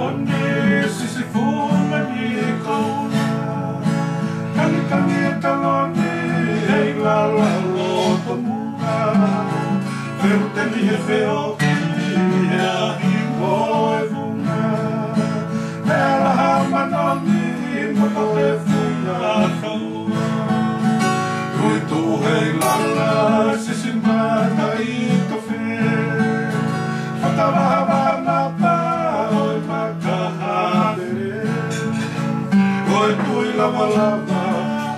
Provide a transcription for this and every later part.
Moni sisifuma ni kauna Kangi e taloni Hei lala loto munga Pero te ni he feo ki Hea himo e vunga Hea laha manoni Moto e funga kaua Tui tu hei lala Sisimata i tofe Whakarawa mapa Lava lava,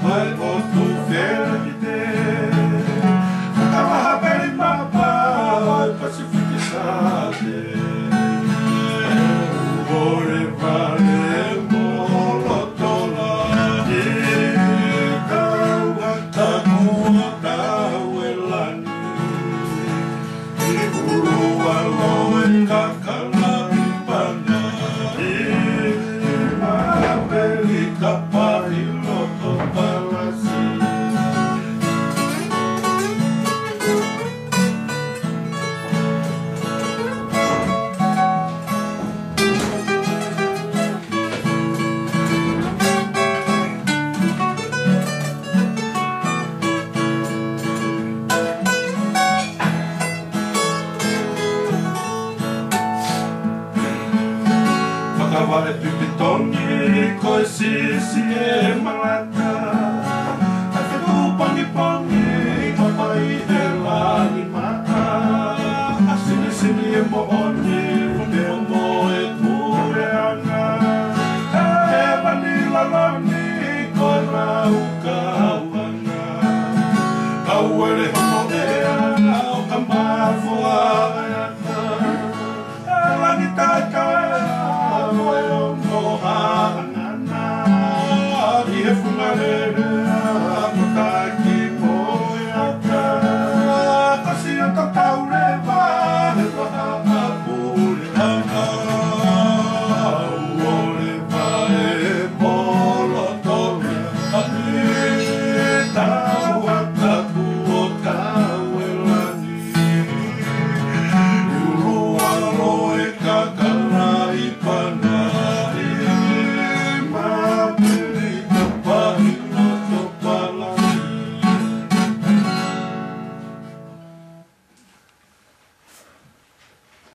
vai por tu verde. Whakamaha peri mapa, vai pacificizade. Ore vale molotola, e kauata kuota welani. E urua loe kakala ipana, e mapeli kapa. Whakaware pipitoni, koe sisi e malata